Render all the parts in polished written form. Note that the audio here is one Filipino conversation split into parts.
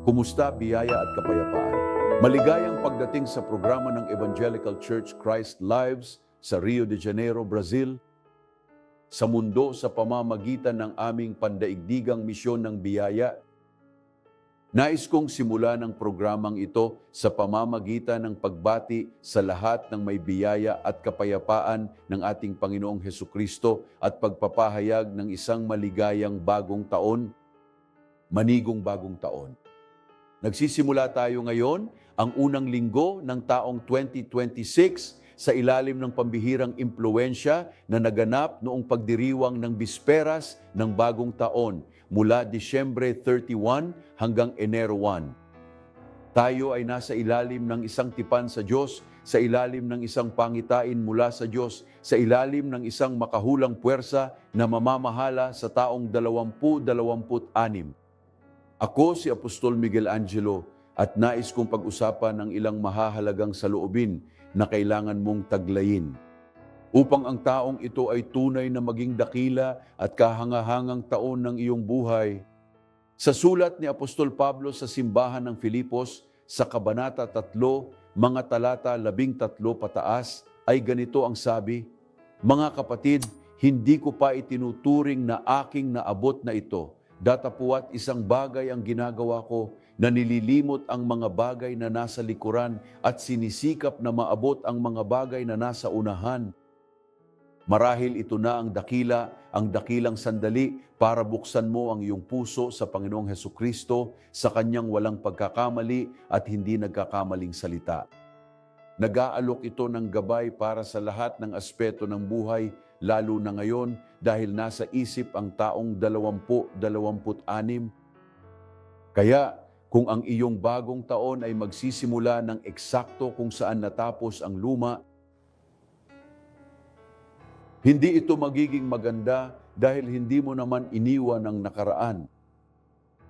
Kumusta, biyaya at kapayapaan? Maligayang pagdating sa programa ng Evangelical Church Christ Lives sa Rio de Janeiro, Brazil, sa mundo sa pamamagitan ng aming pandaigdigang misyon ng biyaya. Nais kong simulan ang programang ito sa pamamagitan ng pagbati sa lahat ng may biyaya at kapayapaan ng ating Panginoong Hesukristo at pagpapahayag ng isang maligayang bagong taon, manigong bagong taon. Nagsisimula tayo ngayon, ang unang linggo ng taong 2026 sa ilalim ng pambihirang impluensya na naganap noong pagdiriwang ng bisperas ng bagong taon mula Disyembre 31 hanggang Enero 1. Tayo ay nasa ilalim ng isang tipan sa Diyos, sa ilalim ng isang pangitain mula sa Diyos, sa ilalim ng isang makahulang puwersa na mamamahala sa taong 2026. Ako si Apostol Miguel Angelo at nais kong pag-usapan ang ilang mahahalagang saloobin na kailangan mong taglayin upang ang taong ito ay tunay na maging dakila at kahangahangang taon ng iyong buhay. Sa sulat ni Apostol Pablo sa simbahan ng Filipos sa Kabanata 3, mga talata 13 pataas ay ganito ang sabi, "Mga kapatid, hindi ko pa itinuturing na aking naabot na ito. Datapuat isang bagay ang ginagawa ko na nililimot ang mga bagay na nasa likuran at sinisikap na maabot ang mga bagay na nasa unahan. Marahil ito na ang dakilang sandali para buksan mo ang iyong puso sa Panginoong Hesukristo sa kanyang walang pagkakamali at hindi nagkakamaling salita. Nag-aalok ito ng gabay para sa lahat ng aspeto ng buhay, lalo na ngayon dahil nasa isip ang taong 2026. Kaya kung ang iyong bagong taon ay magsisimula ng eksakto kung saan natapos ang luma, hindi ito magiging maganda dahil hindi mo naman iniwan ang nakaraan.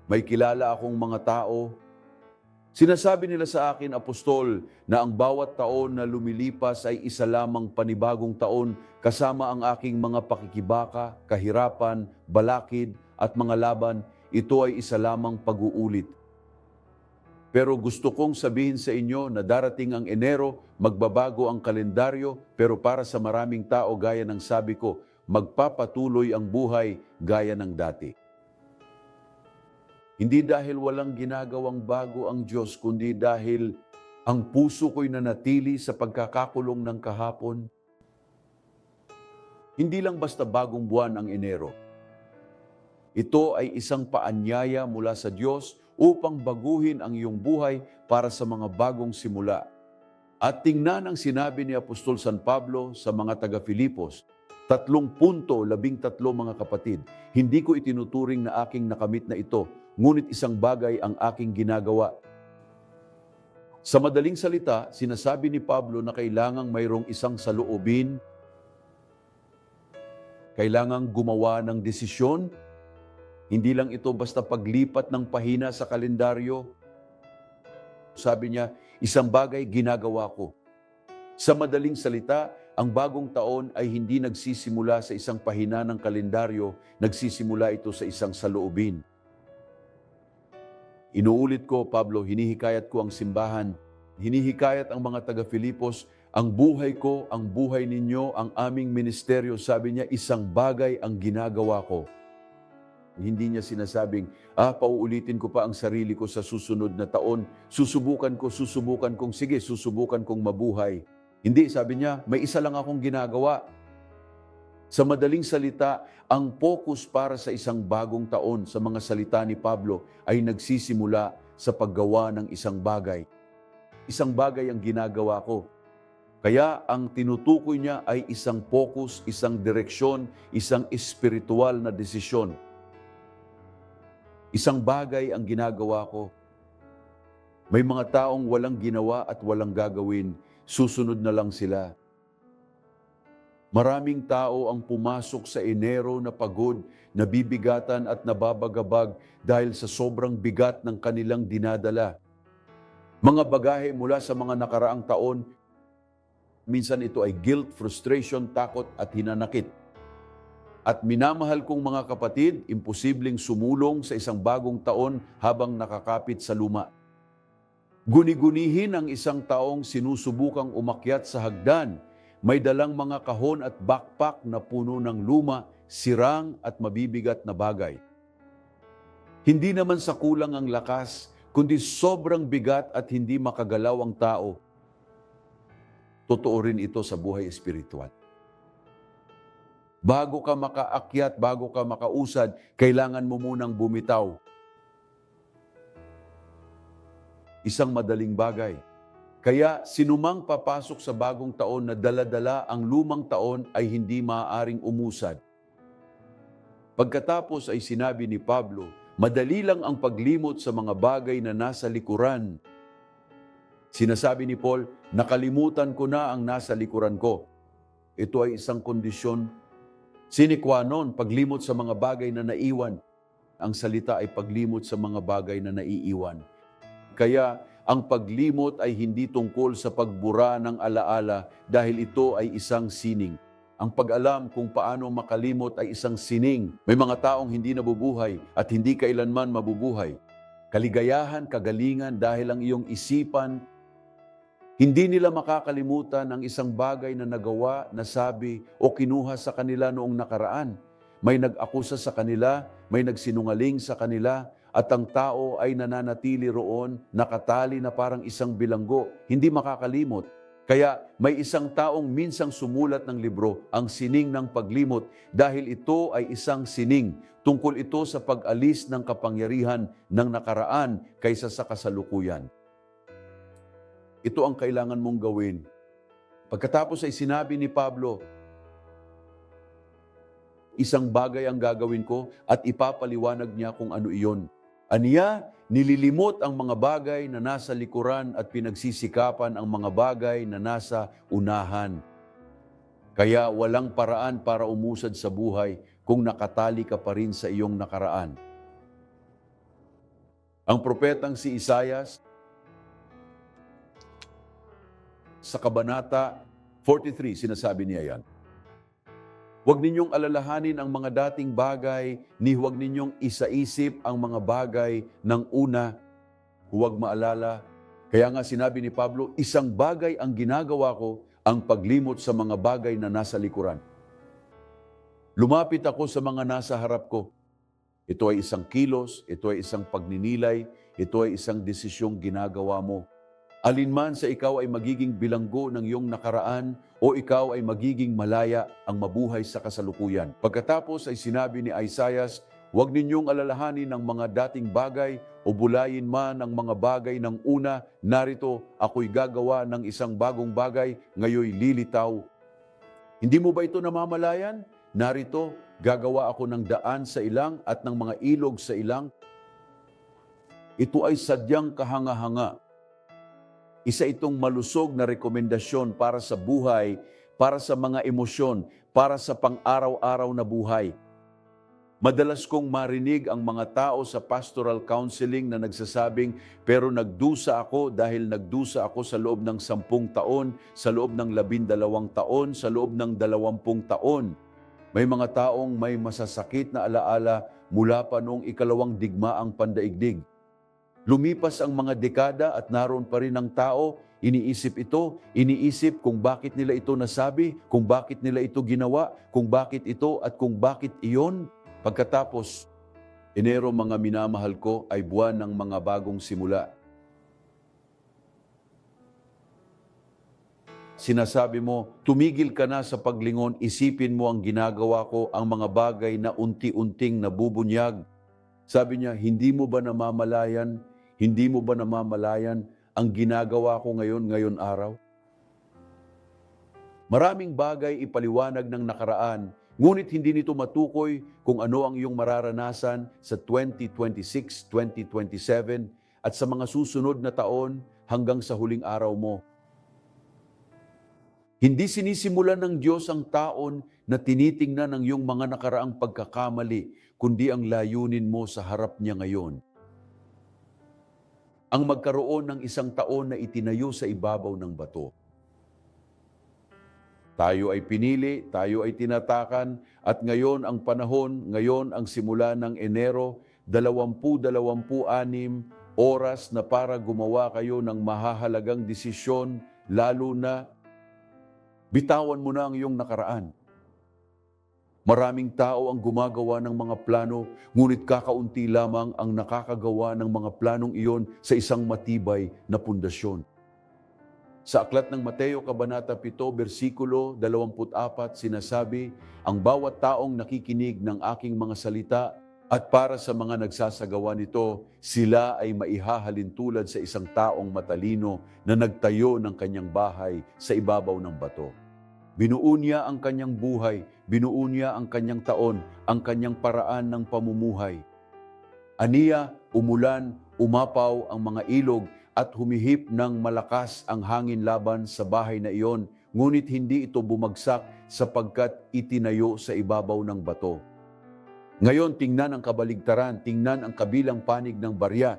May kilala akong mga tao, sinasabi nila sa akin, Apostol, na ang bawat taon na lumilipas ay isa lamang panibagong taon kasama ang aking mga pakikibaka, kahirapan, balakid at mga laban. Ito ay isa lamang pag-uulit. Pero gusto kong sabihin sa inyo na darating ang Enero, magbabago ang kalendaryo, pero para sa maraming tao gaya ng sabi ko, magpapatuloy ang buhay gaya ng dati. Hindi dahil walang ginagawang bago ang Diyos, kundi dahil ang puso ko'y nanatili sa pagkakakulong ng kahapon. Hindi lang basta bagong buwan ang Enero. Ito ay isang paanyaya mula sa Diyos upang baguhin ang iyong buhay para sa mga bagong simula. At tingnan ang sinabi ni Apostol San Pablo sa mga taga-Filipos, 3:13 mga kapatid, hindi ko itinuturing na aking nakamit na ito, ngunit isang bagay ang aking ginagawa. Sa madaling salita, sinasabi ni Pablo na kailangang mayroong isang saloobin, kailangang gumawa ng desisyon. Hindi lang ito basta paglipat ng pahina sa kalendaryo. Sabi niya, isang bagay ginagawa ko. Sa madaling salita, ang bagong taon ay hindi nagsisimula sa isang pahina ng kalendaryo, nagsisimula ito sa isang saloobin. Inuulit ko, Pablo, hinihikayat ko ang simbahan, hinihikayat ang mga taga-Filipos, ang buhay ko, ang buhay ninyo, ang aming ministeryo, sabi niya, isang bagay ang ginagawa ko. Hindi niya sinasabing, pauulitin ko pa ang sarili ko sa susunod na taon, susubukan kong mabuhay. Hindi, sabi niya, may isa lang akong ginagawa. Sa madaling salita, ang focus para sa isang bagong taon sa mga salita ni Pablo ay nagsisimula sa paggawa ng isang bagay. Isang bagay ang ginagawa ko. Kaya ang tinutukoy niya ay isang focus, isang direksyon, isang espiritual na desisyon. Isang bagay ang ginagawa ko. May mga taong walang ginawa at walang gagawin, susunod na lang sila. Maraming tao ang pumasok sa Enero na pagod, nabibigatan at nababagabag dahil sa sobrang bigat ng kanilang dinadala. Mga bagahe mula sa mga nakaraang taon, minsan ito ay guilt, frustration, takot at hinanakit. At minamahal kong mga kapatid, imposibleng sumulong sa isang bagong taon habang nakakapit sa luma. Guni-gunihin ang isang taong sinusubukang umakyat sa hagdan, may dalang mga kahon at backpack na puno ng luma, sirang at mabibigat na bagay. Hindi naman sa kulang ang lakas, kundi sobrang bigat at hindi makagalaw ang tao. Totoo rin ito sa buhay espiritual. Bago ka makaakyat, bago ka makausad, kailangan mo munang bumitaw. Isang madaling bagay. Kaya sinumang papasok sa bagong taon na dala-dala ang lumang taon ay hindi maaaring umusad. Pagkatapos ay sinabi ni Pablo, madali lang ang paglimot sa mga bagay na nasa likuran. Sinasabi ni Paul, nakalimutan ko na ang nasa likuran ko. Ito ay isang kondisyon sine qua non, paglimot sa mga bagay na naiwan. Ang salita ay paglimot sa mga bagay na naiiwan. Kaya ang paglimot ay hindi tungkol sa pagbura ng alaala dahil ito ay isang sining. Ang pag-alam kung paano makalimot ay isang sining. May mga taong hindi nabubuhay at hindi kailanman mabubuhay. Kaligayahan, kagalingan dahil ang iyong isipan, hindi nila makakalimutan ang isang bagay na nagawa, nasabi o kinuha sa kanila noong nakaraan. May nag-akusa sa kanila, may nagsinungaling sa kanila, at ang tao ay nananatili roon, nakatali na parang isang bilanggo, hindi makakalimot. Kaya may isang taong minsang sumulat ng libro, ang sining ng paglimot, dahil ito ay isang sining. Tungkol ito sa pag-alis ng kapangyarihan ng nakaraan kaysa sa kasalukuyan. Ito ang kailangan mong gawin. Pagkatapos ay sinabi ni Pablo, isang bagay ang gagawin ko at ipapaliwanag niya kung ano iyon. Aniya, nililimot ang mga bagay na nasa likuran at pinagsisikapan ang mga bagay na nasa unahan. Kaya walang paraan para umusad sa buhay kung nakatali ka pa rin sa iyong nakaraan. Ang propetang si Isaias, sa Kabanata 43, sinasabi niya yan. Huwag ninyong alalahanin ang mga dating bagay, ni huwag ninyong isaisip ang mga bagay ng una. Huwag maalala. Kaya nga sinabi ni Pablo, isang bagay ang ginagawa ko, ang paglimot sa mga bagay na nasa likuran. Lumapit ako sa mga nasa harap ko. Ito ay isang kilos, ito ay isang pagninilay, ito ay isang desisyong ginagawa mo. Alinman sa ikaw ay magiging bilanggo ng iyong nakaraan o ikaw ay magiging malaya ang mabuhay sa kasalukuyan. Pagkatapos ay sinabi ni Isaias, huwag ninyong alalahanin ang mga dating bagay o bulayin man ang mga bagay ng una. Narito, ako'y gagawa ng isang bagong bagay, ngayoy lilitaw. Hindi mo ba ito namamalayan? Narito, gagawa ako ng daan sa ilang at ng mga ilog sa ilang. Ito ay sadyang kahanga-hanga. Isa itong malusog na rekomendasyon para sa buhay, para sa mga emosyon, para sa pang-araw-araw na buhay. Madalas kong marinig ang mga tao sa pastoral counseling na nagsasabing, pero nagdusa ako dahil nagdusa ako sa loob ng 10 taon, sa loob ng 12 taon, sa loob ng 20 taon. May mga taong may masasakit na alaala mula pa noong 2 digmaang pandaigdig. Lumipas ang mga dekada at naroon pa rin ang tao, iniisip kung bakit nila ito nasabi, kung bakit nila ito ginawa, kung bakit ito at kung bakit iyon. Pagkatapos, Enero mga minamahal ko ay buwan ng mga bagong simula. Sinasabi mo, tumigil ka na sa paglingon, isipin mo ang ginagawa ko, ang mga bagay na unti-unting nabubunyag. Sabi niya, hindi mo ba namamalayan ang ginagawa ko ngayon araw? Maraming bagay ipaliwanag ng nakaraan, ngunit hindi nito matukoy kung ano ang iyong mararanasan sa 2026, 2027 at sa mga susunod na taon hanggang sa huling araw mo. Hindi sinisimulan ng Diyos ang taon na tinitingnan ng iyong mga nakaraang pagkakamali, kundi ang layunin mo sa harap niya ngayon. Ang magkaroon ng isang taon na itinayo sa ibabaw ng bato. Tayo ay pinili, tayo ay tinatakan, at ngayon ang panahon, ngayon ang simula ng Enero, 2026 oras na para gumawa kayo ng mahahalagang desisyon, lalo na bitawan mo na ang iyong nakaraan. Maraming tao ang gumagawa ng mga plano, ngunit kakaunti lamang ang nakakagawa ng mga planong iyon sa isang matibay na pundasyon. Sa aklat ng Mateo, Kabanata 7, versikulo 24, sinasabi, ang bawat taong nakikinig ng aking mga salita at para sa mga nagsasagawa nito, sila ay maihahalin tulad sa isang taong matalino na nagtayo ng kanyang bahay sa ibabaw ng bato. Binuo niya ang kanyang buhay, binuo niya ang kanyang taon, ang kanyang paraan ng pamumuhay. Aniya, umulan, umapaw ang mga ilog at humihip ng malakas ang hangin laban sa bahay na iyon, ngunit hindi ito bumagsak sapagkat itinayo sa ibabaw ng bato. Ngayon, tingnan ang kabaligtaran, tingnan ang kabilang panig ng barya.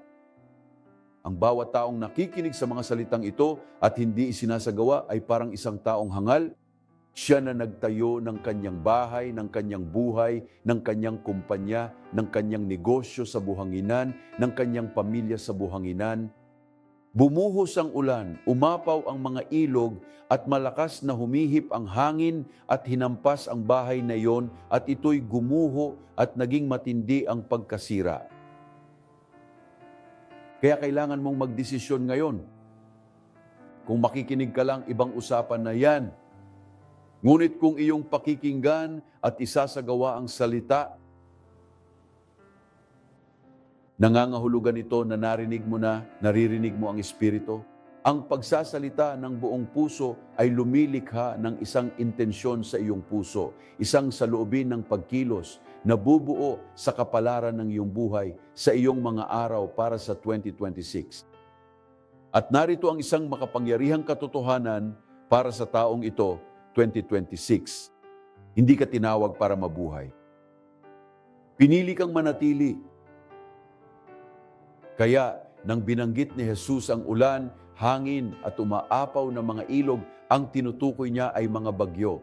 Ang bawat taong nakikinig sa mga salitang ito at hindi isinasagawa ay parang isang taong hangal. Siya na nagtayo ng kanyang bahay, ng kanyang buhay, ng kanyang kumpanya, ng kanyang negosyo sa buhanginan, ng kanyang pamilya sa buhanginan. Bumuhos ang ulan, umapaw ang mga ilog, at malakas na humihip ang hangin at hinampas ang bahay na iyon, at ito'y gumuho at naging matindi ang pagkasira. Kaya kailangan mong magdesisyon ngayon. Kung makikinig ka lang, ibang usapan na yan. Ngunit kung iyong pakikinggan at isasagawa ang salita, nangangahulugan ito na narinig mo na, naririnig mo ang Espiritu. Ang pagsasalita ng buong puso ay lumilikha ng isang intensyon sa iyong puso, isang saloobin ng pagkilos na bubuo sa kapalaran ng iyong buhay sa iyong mga araw para sa 2026. At narito ang isang makapangyarihang katotohanan para sa taong ito, 2026. Hindi ka tinawag para mabuhay. Pinili kang manatili. Kaya, nang binanggit ni Jesus ang ulan, hangin at umaapaw na mga ilog, ang tinutukoy niya ay mga bagyo.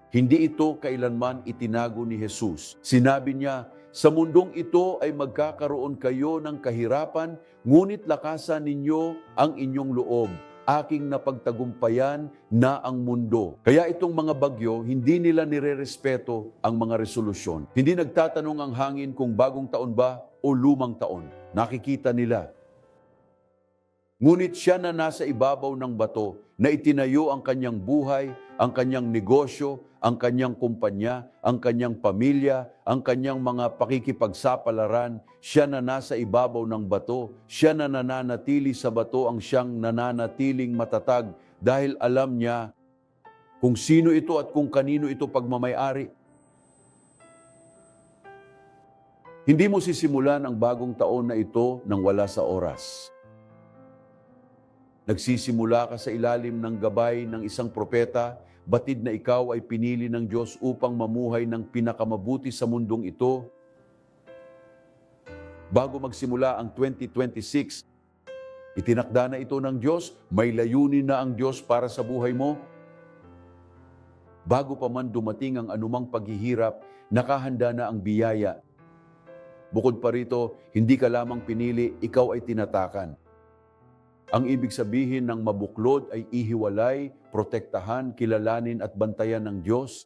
Hindi ito kailanman itinago ni Jesus. Sinabi niya, sa mundong ito ay magkakaroon kayo ng kahirapan, ngunit lakasan ninyo ang inyong loob. Aking napagtagumpayan na ang mundo. Kaya itong mga bagyo, hindi nila nirerespeto ang mga resolusyon. Hindi nagtatanong ang hangin kung bagong taon ba o lumang taon. Nakikita nila. Ngunit siya na nasa ibabaw ng bato, na itinayo ang kanyang buhay, ang kanyang negosyo, ang kanyang kumpanya, ang kanyang pamilya, ang kanyang mga pakikipagsapalaran, siya na nasa ibabaw ng bato, siya na nananatili sa bato ang siyang nananatiling matatag dahil alam niya kung sino ito at kung kanino ito pagmamay-ari. Hindi mo sisimulan ang bagong taon na ito nang wala sa oras. Nagsisimula ka sa ilalim ng gabay ng isang propeta, batid na ikaw ay pinili ng Diyos upang mamuhay ng pinakamabuti sa mundong ito. Bago magsimula ang 2026, itinakda na ito ng Diyos, may layunin na ang Diyos para sa buhay mo. Bago pa man dumating ang anumang paghihirap, nakahanda na ang biyaya. Bukod pa rito, hindi ka lamang pinili, ikaw ay tinatakan. Ang ibig sabihin ng mabuklod ay ihiwalay, protektahan, kilalanin at bantayan ng Diyos.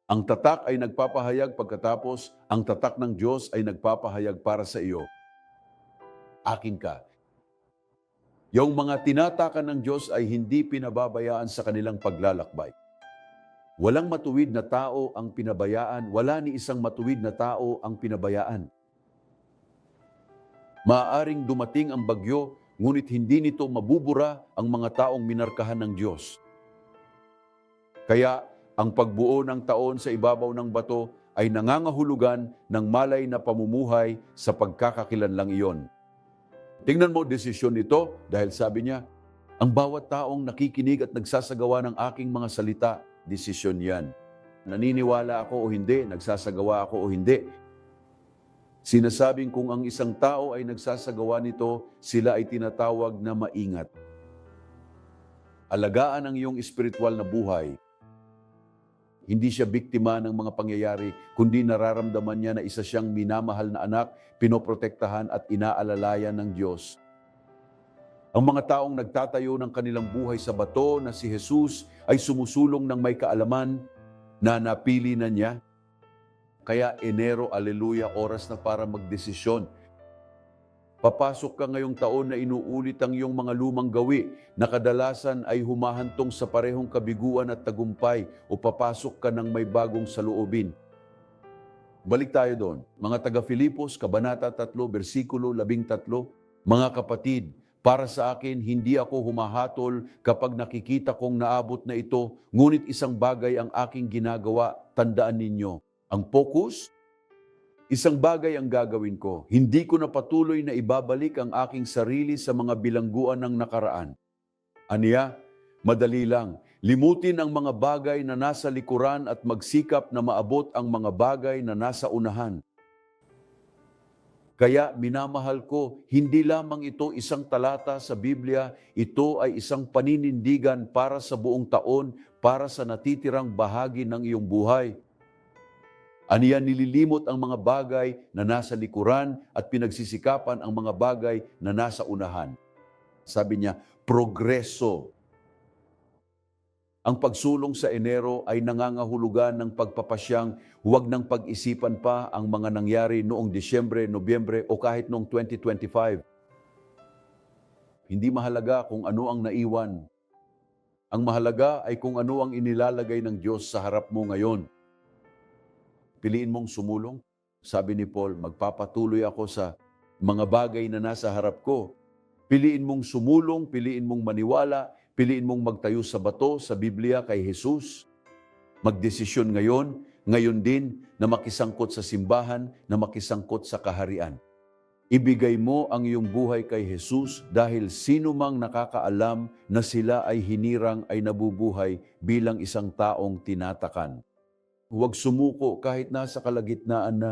Ang tatak ay nagpapahayag pagkatapos, ang tatak ng Diyos ay nagpapahayag para sa iyo. Akin ka. Yung mga tinatakan ng Diyos ay hindi pinababayaan sa kanilang paglalakbay. Walang matuwid na tao ang pinabayaan, wala ni isang matuwid na tao ang pinabayaan. Maaaring dumating ang bagyo, ngunit hindi nito mabubura ang mga taong minarkahan ng Diyos. Kaya ang pagbuo ng taon sa ibabaw ng bato ay nangangahulugan ng malay na pamumuhay sa pagkakakilanlang iyon. Tingnan mo desisyon nito dahil sabi niya, ang bawat taong nakikinig at nagsasagawa ng aking mga salita, desisyon yan. Naniniwala ako o hindi, nagsasagawa ako o hindi. Sinasabing kung ang isang tao ay nagsasagawa nito, sila ay tinatawag na maingat. Alagaan ang iyong espiritual na buhay. Hindi siya biktima ng mga pangyayari, kundi nararamdaman niya na isa siyang minamahal na anak, pinoprotektahan at inaalalayan ng Diyos. Ang mga taong nagtatayo ng kanilang buhay sa bato na si Jesus ay sumusulong ng may kaalaman na napili na niya. Kaya Enero, aleluya, oras na para magdesisyon. Papasok ka ngayong taon na inuulit ang iyong mga lumang gawi na kadalasan ay humahantong sa parehong kabiguan at tagumpay o papasok ka ng may bagong saloobin. Balik tayo doon. Mga taga-Filipos, Kabanata 3, versikulo 13, mga kapatid, para sa akin, hindi ako humahatol kapag nakikita kong naabot na ito, ngunit isang bagay ang aking ginagawa, tandaan ninyo. Ang focus, isang bagay ang gagawin ko. Hindi ko na patuloy na ibabalik ang aking sarili sa mga bilangguan ng nakaraan. Aniya, madali lang. Limutin ang mga bagay na nasa likuran at magsikap na maabot ang mga bagay na nasa unahan. Kaya minamahal ko, hindi lamang ito isang talata sa Biblia, ito ay isang paninindigan para sa buong taon, para sa natitirang bahagi ng iyong buhay. Aniya, nililimot ang mga bagay na nasa likuran at pinagsisikapan ang mga bagay na nasa unahan. Sabi niya, progreso. Ang pagsulong sa Enero ay nangangahulugan ng pagpapasyang huwag nang pag-isipan pa ang mga nangyari noong Disyembre, Nobyembre o kahit noong 2025. Hindi mahalaga kung ano ang naiwan. Ang mahalaga ay kung ano ang inilalagay ng Diyos sa harap mo ngayon. Piliin mong sumulong. Sabi ni Paul, magpapatuloy ako sa mga bagay na nasa harap ko. Piliin mong sumulong, piliin mong maniwala, piliin mong magtayo sa bato, sa Biblia, kay Jesus. Magdesisyon ngayon din na makisangkot sa simbahan, na makisangkot sa kaharian. Ibigay mo ang iyong buhay kay Jesus dahil sino mang nakakaalam na sila ay hinirang ay nabubuhay bilang isang taong tinatakan. Huwag sumuko kahit nasa kalagitnaan na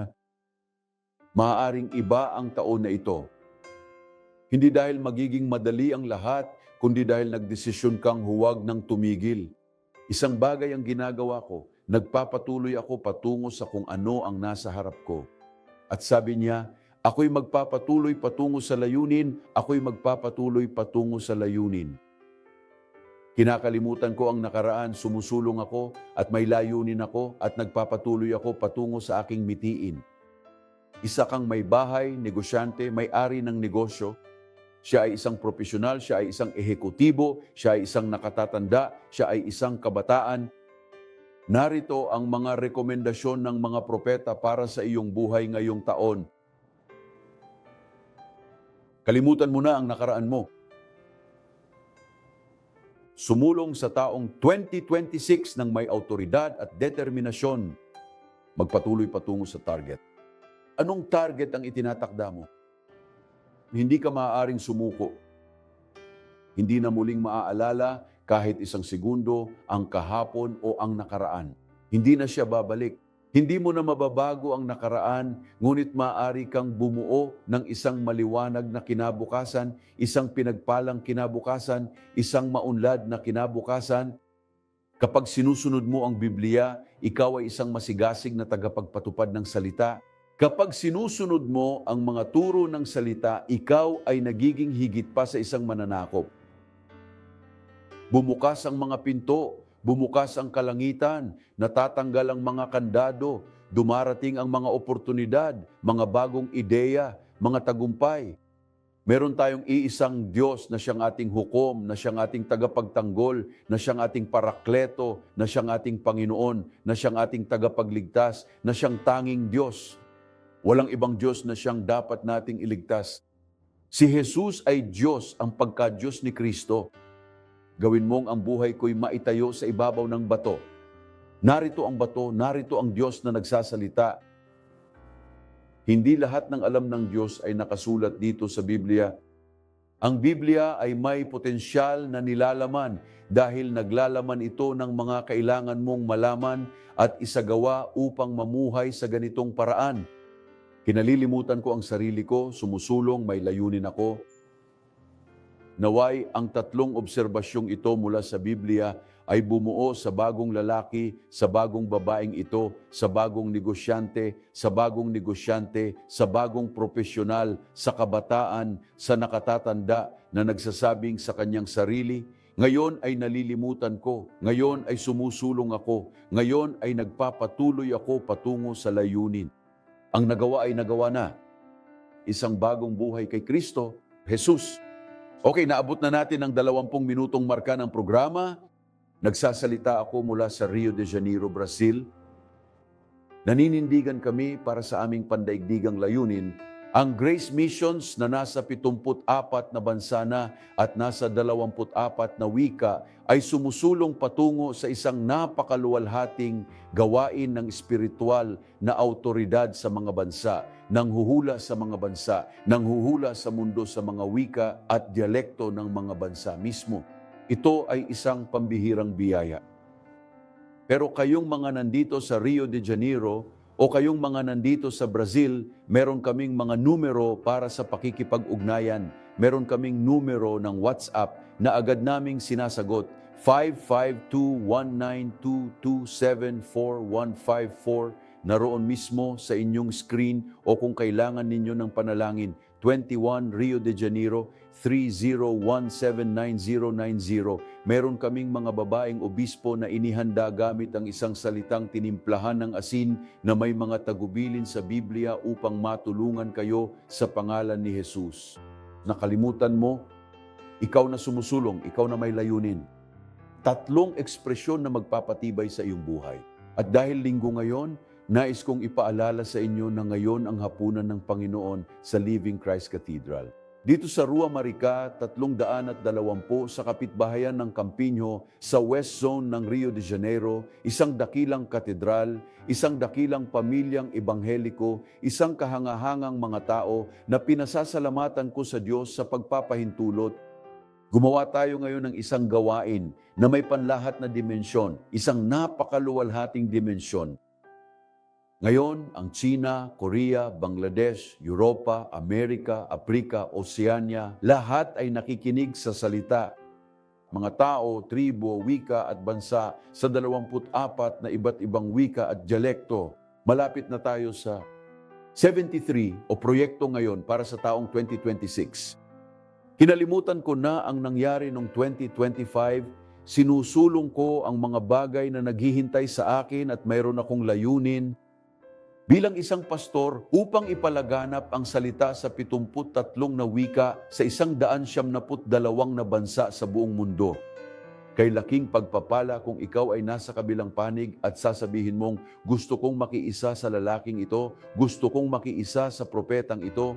maaaring iba ang taon na ito. Hindi dahil magiging madali ang lahat, kundi dahil nagdesisyon kang huwag nang tumigil. Isang bagay ang ginagawa ko, nagpapatuloy ako patungo sa kung ano ang nasa harap ko. At sabi niya, ako'y magpapatuloy patungo sa layunin, ako'y magpapatuloy patungo sa layunin. Kinakalimutan ko ang nakaraan, sumusulong ako at may layunin ako at nagpapatuloy ako patungo sa aking mitiin. Isa kang may bahay, negosyante, may-ari ng negosyo. Siya ay isang profesional, siya ay isang ehekutibo, siya ay isang nakatatanda, siya ay isang kabataan. Narito ang mga rekomendasyon ng mga propeta para sa iyong buhay ngayong taon. Kalimutan mo na ang nakaraan mo. Sumulong sa taong 2026 ng may autoridad at determinasyon. Magpatuloy patungo sa target. Anong target ang itinatakda mo? Hindi ka maaaring sumuko. Hindi na muling maaalala kahit isang segundo ang kahapon o ang nakaraan. Hindi na siya babalik. Hindi mo na mababago ang nakaraan, ngunit maaari kang bumuo ng isang maliwanag na kinabukasan, isang pinagpalang kinabukasan, isang maunlad na kinabukasan. Kapag sinusunod mo ang Biblia, ikaw ay isang masigasig na tagapagpatupad ng salita. Kapag sinusunod mo ang mga turo ng salita, ikaw ay nagiging higit pa sa isang mananakop. Bumukas ang mga pinto, bumukas ang kalangitan, natatanggal ang mga kandado, dumarating ang mga oportunidad, mga bagong ideya, mga tagumpay. Meron tayong iisang Diyos na siyang ating hukom, na siyang ating tagapagtanggol, na siyang ating parakleto, na siyang ating Panginoon, na siyang ating tagapagligtas, na siyang tanging Diyos. Walang ibang Diyos na siyang dapat nating iligtas. Si Jesus ay Diyos, ang pagka-Diyos ni Kristo. Gawin mong ang buhay ko'y maitayo sa ibabaw ng bato. Narito ang bato, narito ang Diyos na nagsasalita. Hindi lahat ng alam ng Diyos ay nakasulat dito sa Biblia. Ang Biblia ay may potensyal na nilalaman dahil naglalaman ito ng mga kailangan mong malaman at isagawa upang mamuhay sa ganitong paraan. Kinalilimutan ko ang sarili ko, sumusulong, may layunin ako. Naway ang tatlong obserbasyong ito mula sa Biblia ay bumuo sa bagong lalaki, sa bagong babaeng ito, sa bagong negosyante, sa bagong profesional, sa kabataan, sa nakatatanda na nagsasabing sa kanyang sarili, ngayon ay nalilimutan ko, ngayon ay sumusulong ako, ngayon ay nagpapatuloy ako patungo sa layunin. Ang nagawa ay nagawa na. Isang bagong buhay kay Kristo, Jesus. Okay, naabot na natin ang 20 minutong marka ng programa. Nagsasalita ako mula sa Rio de Janeiro, Brazil. Naninindigan kami para sa aming pandaigdigang layunin, ang Grace Missions na nasa 74 na bansa na at nasa 24 na wika ay sumusulong patungo sa isang napakaluwalhating gawain ng espiritual na autoridad sa mga bansa, nanghuhula sa mga bansa, nanghuhula sa mundo sa mga wika at dialekto ng mga bansa mismo. Ito ay isang pambihirang biyaya. Pero kayong mga nandito sa Rio de Janeiro o kayong mga nandito sa Brazil, meron kaming mga numero para sa pakikipag-ugnayan. Meron kaming numero ng WhatsApp na agad naming sinasagot. 552-192-274-154. Naroon mismo sa inyong screen o kung kailangan ninyo ng panalangin. 21 Rio de Janeiro, 301-79090. Meron kaming mga babaeng obispo na inihanda gamit ang isang salitang tinimplahan ng asin na may mga tagubilin sa Biblia upang matulungan kayo sa pangalan ni Jesus. Nakalimutan mo, ikaw na sumusulong, ikaw na may layunin. 3 ekspresyon na magpapatibay sa iyong buhay. At dahil linggo ngayon, nais kong ipaalala sa inyo na ngayon ang hapunan ng Panginoon sa Living Christ Cathedral. Dito sa Rua Marica, 320 sa kapitbahayan ng Campiño, sa West Zone ng Rio de Janeiro, isang dakilang katedral, isang dakilang pamilyang ebangheliko, isang kahangahangang mga tao na pinasasalamatan ko sa Diyos sa pagpapahintulot. Gumawa tayo ngayon ng isang gawain na may panlahat na dimensyon, isang napakaluwalhating dimensyon. Ngayon, ang China, Korea, Bangladesh, Europa, Amerika, Afrika, Oceania, lahat ay nakikinig sa salita. Mga tao, tribo, wika at bansa sa 24 na iba't ibang wika at dialekto. Malapit na tayo sa 73 o proyekto ngayon para sa taong 2026. Kinalimutan ko na ang nangyari noong 2025. Sinusulong ko ang mga bagay na naghihintay sa akin at mayroon akong layunin bilang isang pastor upang ipalaganap ang salita sa 73 na wika sa 172 na bansa sa buong mundo. Kay laking pagpapala kung ikaw ay nasa kabilang panig at sasabihin mong, gusto kong makiisa sa lalaking ito, gusto kong makiisa sa propetang ito,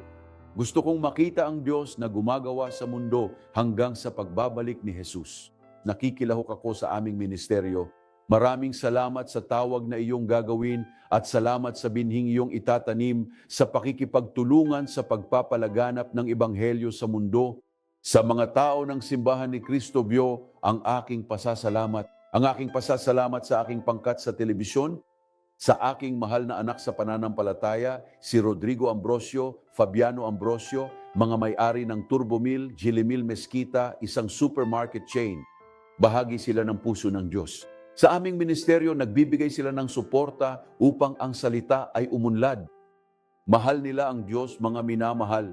gusto kong makita ang Diyos na gumagawa sa mundo hanggang sa pagbabalik ni Jesus. Nakikilahok ako sa aming ministeryo. Maraming salamat sa tawag na iyong gagawin at salamat sa binhing iyong itatanim sa pakikipagtulungan sa pagpapalaganap ng Ebanghelyo sa mundo. Sa mga tao ng simbahan ni Cristo Bio, ang aking pasasalamat. Ang aking pasasalamat sa aking pangkat sa telebisyon, sa aking mahal na anak sa pananampalataya, si Rodrigo Ambrosio, Fabiano Ambrosio, mga may-ari ng Turbo Mill, Gilimil Mesquita, isang supermarket chain. Bahagi sila ng puso ng Diyos. Sa aming ministeryo, nagbibigay sila ng suporta upang ang salita ay umunlad. Mahal nila ang Diyos, mga minamahal.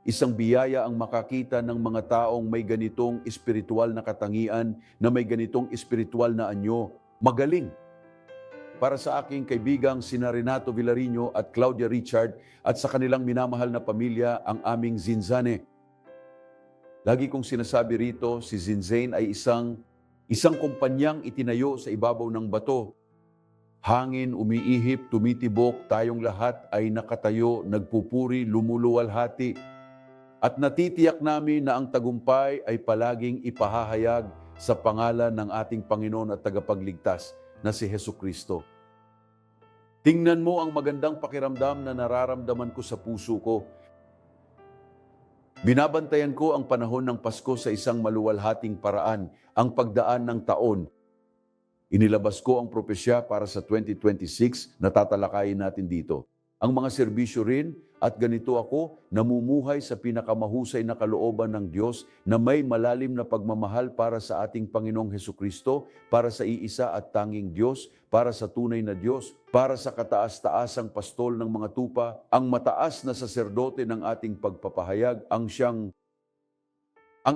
Isang biyaya ang makakita ng mga taong may ganitong espiritual na katangian, na may ganitong espiritual na anyo. Magaling. Para sa aking kaibigang sina Renato Villarino at Claudia Richard at sa kanilang minamahal na pamilya, ang aming Zinzane. Lagi kong sinasabi rito, si Zinzane ay isang kumpanyang itinayo sa ibabaw ng bato. Hangin, umiihip, tumitibok, tayong lahat ay nakatayo, nagpupuri, lumuluwalhati. At natitiyak namin na ang tagumpay ay palaging ipahahayag sa pangalan ng ating Panginoon at tagapagligtas na si Hesukristo. Tingnan mo ang magandang pakiramdam na nararamdaman ko sa puso ko. Binabantayan ko ang panahon ng Pasko sa isang maluwalhating paraan, ang pagdaan ng taon. Inilabas ko ang propesya para sa 2026 na tatalakayin natin dito. ang mga serbisyo rin, at ganito ako, namumuhay sa pinakamahusay na kalooban ng Diyos na may malalim na pagmamahal para sa ating Panginoong Hesukristo, para sa iisa at tanging Diyos, para sa tunay na Diyos, para sa kataas-taasang pastol ng mga tupa, ang mataas na saserdote ng ating pagpapahayag, ang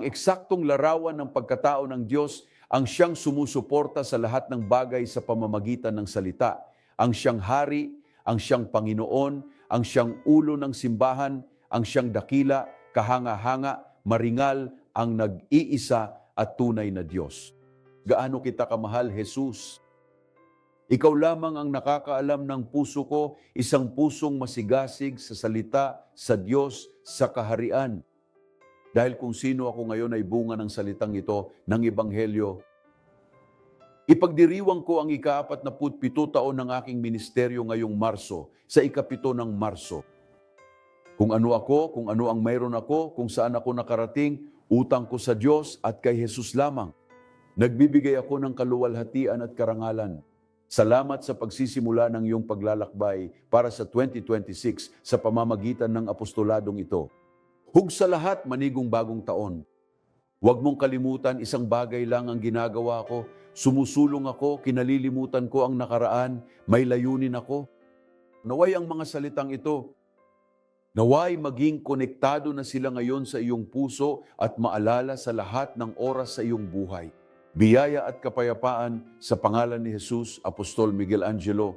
eksaktong larawan ng pagkatao ng Diyos, ang siyang sumusuporta sa lahat ng bagay sa pamamagitan ng salita, ang siyang hari, ang siyang Panginoon, ang siyang ulo ng simbahan, ang siyang dakila, kahanga-hanga, maringal, ang nag-iisa at tunay na Diyos. Gaano kita kamahal, Jesus? Ikaw lamang ang nakakaalam ng puso ko, isang pusong masigasig sa salita, sa Diyos, sa kaharian. Dahil kung sino ako ngayon ay bunga ng salitang ito ng Ebanghelyo. Ipagdiriwang ko ang ika-47 taon ng aking ministeryo ngayong Marso, sa ika-7 ng Marso. Kung ano ako, kung ano ang mayroon ako, kung saan ako nakarating, utang ko sa Diyos at kay Jesus lamang. Nagbibigay ako ng kaluwalhatian at karangalan. Salamat sa pagsisimula ng iyong paglalakbay para sa 2026 sa pamamagitan ng apostoladong ito. Hug sa lahat, manigong bagong taon. Huwag mong kalimutan, isang bagay lang ang ginagawa ko. Sumusulong ako, kinalilimutan ko ang nakaraan, may layunin ako. Naway ang mga salitang ito, naway maging konektado na sila ngayon sa iyong puso at maalala sa lahat ng oras sa iyong buhay. Biyaya at kapayapaan sa pangalan ni Jesus, Apostol Miguel Angelo.